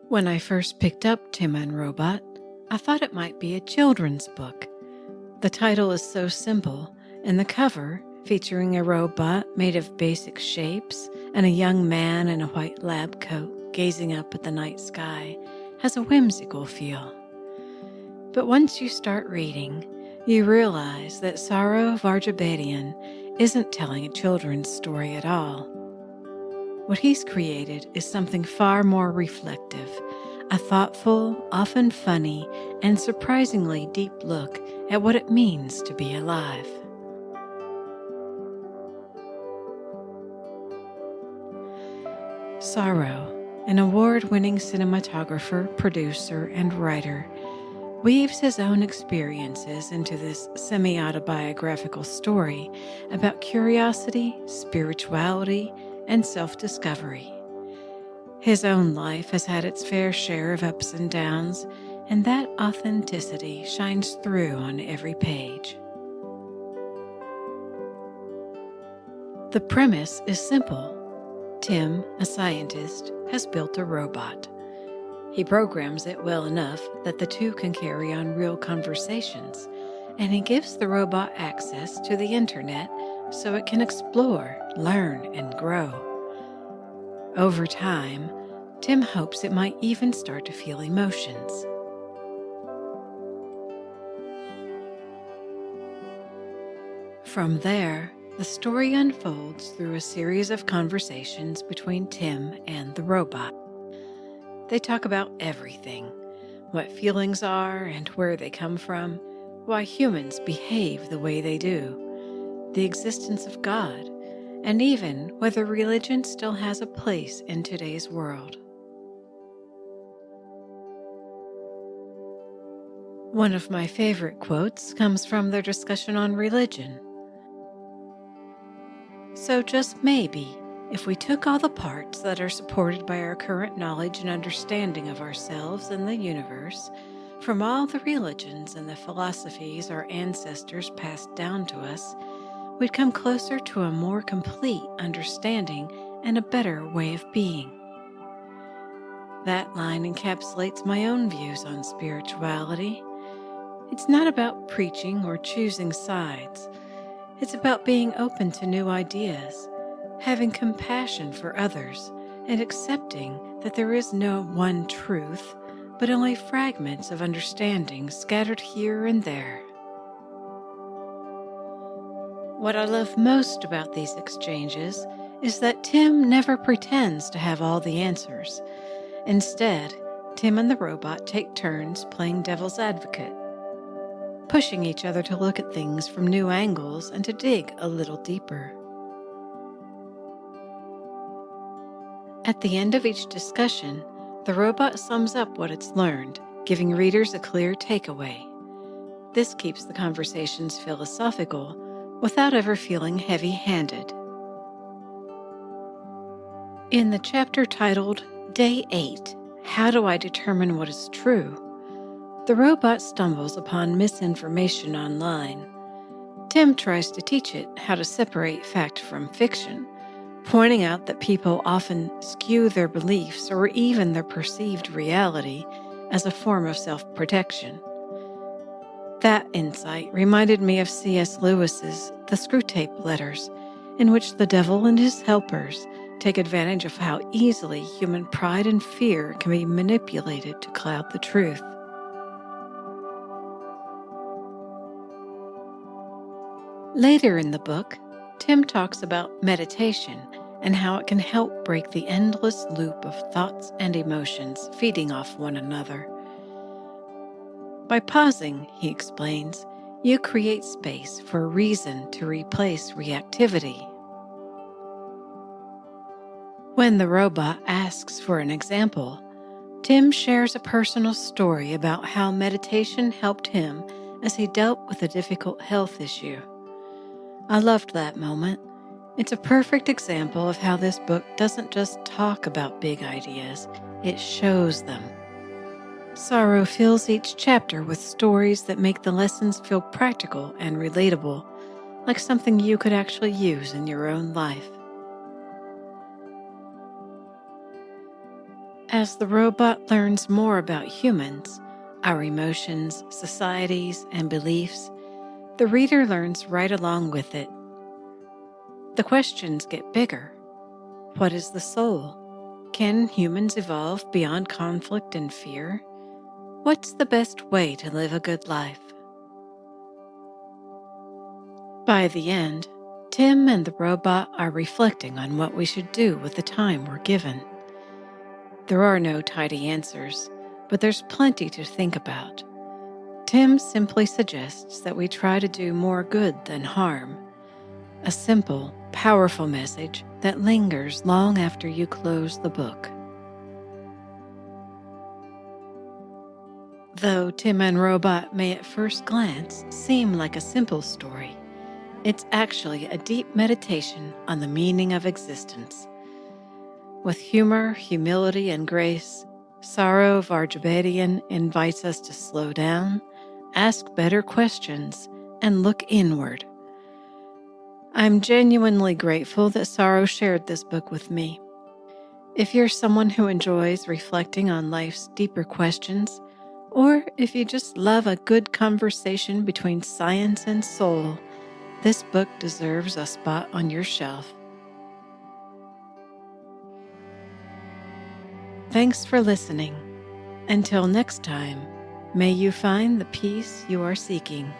When I first picked up Tim and Robot, I thought it might be a children's book. The title is so simple, and the cover, featuring a robot made of basic shapes and a young man in a white lab coat gazing up at the night sky, has a whimsical feel. But once you start reading, you realize that Saro Varjabedian isn't telling a children's story at all. What he's created is something far more reflective, a thoughtful, often funny, and surprisingly deep look at what it means to be alive. Saro, an award-winning cinematographer, producer, and writer, weaves his own experiences into this semi-autobiographical story about curiosity, spirituality, and self-discovery. His own life has had its fair share of ups and downs, and that authenticity shines through on every page. The premise is simple. Tim, a scientist, has built a robot. He programs it well enough that the two can carry on real conversations, and he gives the robot access to the internet so it can explore, learn, and grow. Over time, Tim hopes it might even start to feel emotions. From there, the story unfolds through a series of conversations between Tim and the robot. They talk about everything, what feelings are and where they come from, why humans behave the way they do, the existence of God, and even whether religion still has a place in today's world. One of my favorite quotes comes from their discussion on religion. So just maybe, if we took all the parts that are supported by our current knowledge and understanding of ourselves and the universe, from all the religions and the philosophies our ancestors passed down to us, we'd come closer to a more complete understanding and a better way of being. That line encapsulates my own views on spirituality. It's not about preaching or choosing sides. It's about being open to new ideas, having compassion for others, and accepting that there is no one truth, but only fragments of understanding scattered here and there. What I love most about these exchanges is that Tim never pretends to have all the answers. Instead, Tim and the robot take turns playing devil's advocate, pushing each other to look at things from new angles and to dig a little deeper. At the end of each discussion, the robot sums up what it's learned, giving readers a clear takeaway. This keeps the conversations philosophical without ever feeling heavy-handed. In the chapter titled Day 8, How Do I Determine What is True?, the robot stumbles upon misinformation online. Tim tries to teach it how to separate fact from fiction, pointing out that people often skew their beliefs or even their perceived reality as a form of self-protection. That insight reminded me of C.S. Lewis's The Screwtape Letters, in which the devil and his helpers take advantage of how easily human pride and fear can be manipulated to cloud the truth. Later in the book, Tim talks about meditation and how it can help break the endless loop of thoughts and emotions feeding off one another. By pausing, he explains, you create space for reason to replace reactivity. When the robot asks for an example, Tim shares a personal story about how meditation helped him as he dealt with a difficult health issue. I loved that moment. It's a perfect example of how this book doesn't just talk about big ideas, it shows them. Saro fills each chapter with stories that make the lessons feel practical and relatable, like something you could actually use in your own life. As the robot learns more about humans, our emotions, societies, and beliefs, the reader learns right along with it. The questions get bigger. What is the soul? Can humans evolve beyond conflict and fear? What's the best way to live a good life? By the end, Tim and the robot are reflecting on what we should do with the time we're given. There are no tidy answers, but there's plenty to think about. Tim simply suggests that we try to do more good than harm. A simple, powerful message that lingers long after you close the book. Though Tim and Robot may at first glance seem like a simple story, it's actually a deep meditation on the meaning of existence. With humor, humility, and grace, Saro Varjabedian invites us to slow down, ask better questions, and look inward. I'm genuinely grateful that Saro shared this book with me. If you're someone who enjoys reflecting on life's deeper questions, or if you just love a good conversation between science and soul, this book deserves a spot on your shelf. Thanks for listening. Until next time, may you find the peace you are seeking.